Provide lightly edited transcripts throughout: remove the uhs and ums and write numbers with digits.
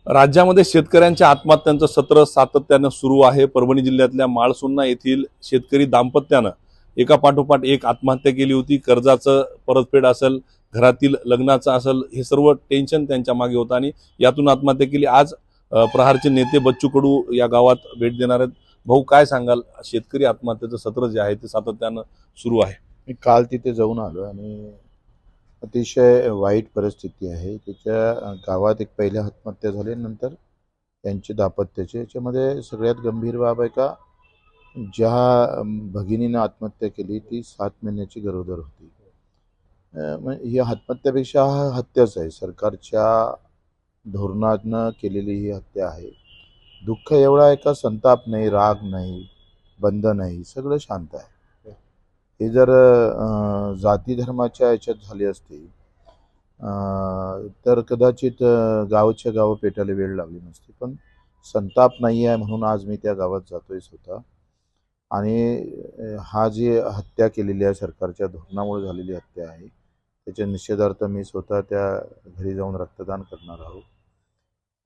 राज्यामध्ये शेतकऱ्यांच्या आत्महत्यांचं सत्र सातत्यानं सुरू आहे। परभणी जिल्ह्यातल्या माळसुन्ना येथील शेतकरी दाम्पत्यानं एका पाठोपाठ एक आत्महत्या केली होती। कर्जाचं परतफेड असेल, घरातील लग्नाचं असेल, हे सर्व टेन्शन त्यांच्या मागे होतं आणि यातून आत्महत्या केली। आज प्रहारचे नेते बच्चू कडू या गावात भेट देणार आहेत। भाऊ, काय सांगाल? शेतकरी आत्महत्याचं सत्र जे आहे ते सातत्यानं सुरू आहे। मी काल तिथे जाऊन आलो आणि अतिशय वाईट परिस्थिती आहे। त्याच्या गावात एक पहिल्या आत्महत्या झाली, नंतर त्यांचे दाम्पत्याचे। याच्यामध्ये सगळ्यात गंभीर बाब आहे का ज्या भगिनीनं आत्महत्या केली ती 7 महिन्याची गरोदर होती। ही आत्महत्यापेक्षा हा हत्याच आहे, सरकारच्या धोरणानं केलेली ही हत्या आहे। दुःख एवढं आहे का संताप नाही, राग नाही, बंध नाही, सगळं शांत आहे। हे जर जाती धर्माच्या याच्यात झाली असती तर कदाचित गावच्या गाव पेटायला वेळ लागली नसती, पण संताप नाही आहे म्हणून आज मी त्या गावात जातोय स्वतः। आणि हा जी हत्या केलेली आहे, सरकारच्या धोरणामुळे झालेली हत्या आहे, त्याच्या निषेधार्थ मी स्वतः त्या घरी जाऊन रक्तदान करणार आहोत।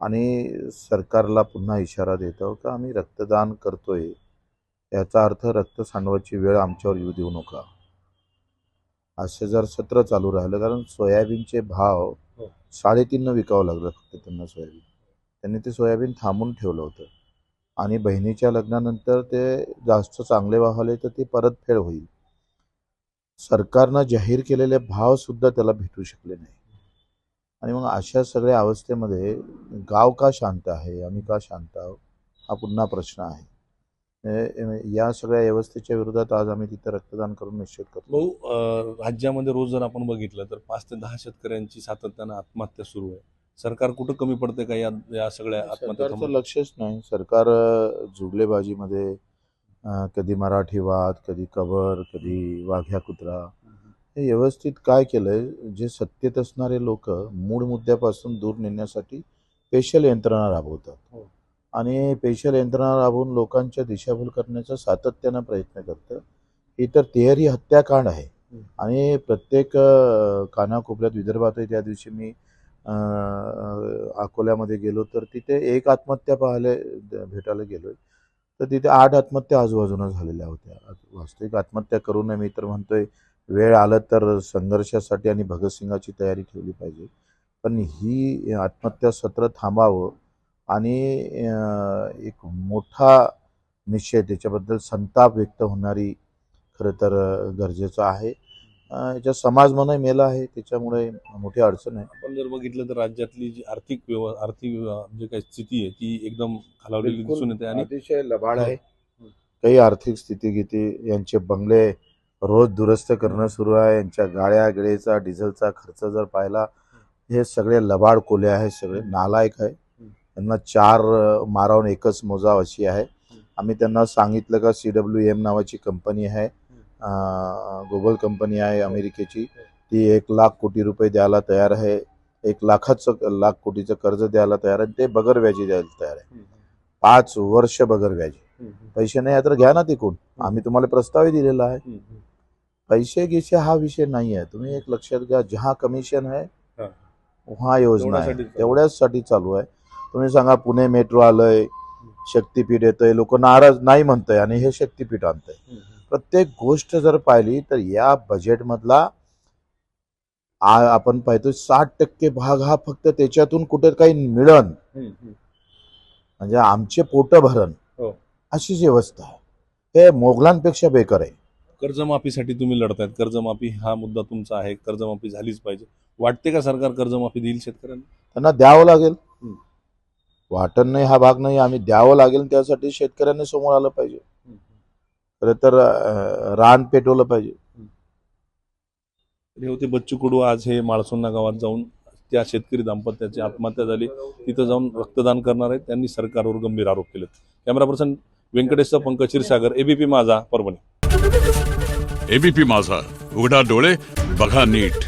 आणि सरकारला पुन्हा इशारा देतो का आम्ही रक्तदान करतोय, याचा अर्थ रक्त सांडवायची वेळ आमच्यावर येऊ देऊ नका। असे जर सत्र चालू राहिलं, कारण सोयाबीनचे भाव 3.5 विकावं लागलं फक्त त्यांना सोयाबीन। त्यांनी ते सोयाबीन थांबून ठेवलं होतं आणि बहिणीच्या लग्नानंतर ते जास्त चांगले भाव आले तर ते परतफेड होईल। सरकारनं जाहीर केलेले भाव सुद्धा त्याला भेटू शकले नाही। आणि मग अशा सगळ्या अवस्थेमध्ये गाव का शांत आहे, आम्ही का शांत आहोत, हा पुन्हा प्रश्न आहे। या सगळ्या व्यवस्थेच्या विरोधात आज आम्ही तिथे रक्तदान करून निश्चित करतो। भाऊ, राज्यामध्ये रोज जर आपण बघितलं तर 5 ते 10 शेतकऱ्यांची सातत्यानं आत्महत्या सुरू आहे। सरकार कुठं कमी पडते का या सगळ्या आत्महत्या? सरकारचं लक्षच नाही। सरकार जुगलेबाजीमध्ये कधी मराठीवाद, कधी कबर, कधी वाघ्या कुत्रा, हे व्यवस्थित काय केलंय, जे सत्तेत असणारे लोक मूळ मुद्द्यापासून दूर नेण्यासाठी स्पेशल यंत्रणा राबवतात आणि स्पेशल यंत्रणा राबवून लोकांच्या दिशाभूल करण्याचा सातत्यानं प्रयत्न करतं। ही तर तिहेरी हत्याकांड आहे आणि प्रत्येक कानाकोपऱ्यात, विदर्भातही त्या दिवशी मी अकोल्यामध्ये गेलो तर तिथे एक आत्महत्या भेटायला गेलोय तर तिथे 8 आत्महत्या आजूबाजूला झालेल्या होत्या। वास्तविक आत्महत्या करू नये, मी तर म्हणतोय वेळ आलं तर संघर्षासाठी आणि भगतसिंगाची तयारी ठेवली पाहिजे, पण ही आत्महत्या सत्र थांबावं आणि एक मोठा निश्चय, त्याच्याबद्दल संताप व्यक्त होणारी खरं तर गरजेचं आहे। याच्या समाज मनही मेला आहे, त्याच्यामुळे मोठी अडचण आहे। आपण जर बघितलं तर राज्यातली जी आर्थिक जे काही स्थिती आहे ती एकदम खालावलेली दिसून येते आणि अतिशय लबाड आहे। काही आर्थिक स्थितीगती, यांचे बंगले रोज दुरुस्त करणं सुरू आहे, यांच्या गाड्या गिळेचा डिझेलचा खर्च जर पाहिला, हे सगळे लबाड कोले आहेत, सगळे नालायक आहे। त्यांना 4 मारावून एकच मोजाव अशी आहे। आम्ही त्यांना सांगितलं का CWM नावाची कंपनी आहे, ग्लोबल कंपनी आहे अमेरिकेची, ती 1 लाख कोटी रुपये द्यायला तयार आहे, 1 लाख कोटीचं कर्ज द्यायला तयार आहे, ते बगर व्याजी द्यायला तयार आहे। 5 वर्ष बगर व्याजी। पैसे नाही तर घ्या ना तिकडून, आम्ही तुम्हाला प्रस्तावही दिलेला आहे। पैसे घ्यायचे हा विषय नाही आहे, तुम्ही एक लक्षात घ्या, जहा कमिशन आहे वहा योजना आहे, तेवढ्याचसाठी चालू आहे। तुम्ही सांगा पुणे मेट्रो आलंय, शक्तीपीठ येतंय, लोक नाराज नाही म्हणतंय आणि हे शक्तीपीठ आणतंय। प्रत्येक गोष्ट जर पाहिली तर या बजेटमधला आपण पाहतो 60% भाग हा फक्त त्याच्यातून कुठे काही मिळन, म्हणजे आमचे पोट भरण, अशीच व्यवस्था आहे। हे मोगलांपेक्षा बेकार आहे। कर्जमाफीसाठी तुम्ही लढतायत, कर्जमाफी हा मुद्दा तुमचा आहे, कर्जमाफी झालीच पाहिजे। वाटते का सरकार कर्जमाफी देईल शेतकऱ्यांना? त्यांना द्यावं लागेल, वाटण नाही हा भाग नाही, आम्ही द्यावं लागेल। त्यासाठी शेतकऱ्यांनी समोर आलं पाहिजे, खरं तर रान पेटवलं पाहिजे। हे होते बच्चू कडू। आज हे माळसुन्ना गावात जाऊन त्या शेतकरी दाम्पत्याची आत्महत्या झाली तिथं जाऊन रक्तदान करणार आहेत। त्यांनी सरकारवर गंभीर आरोप केले। Camera person Venkatesh, Pankaj Kshirsagar, ABP Majha, Parbhani. ABP माझा, उघडा डोळे बघा नीट।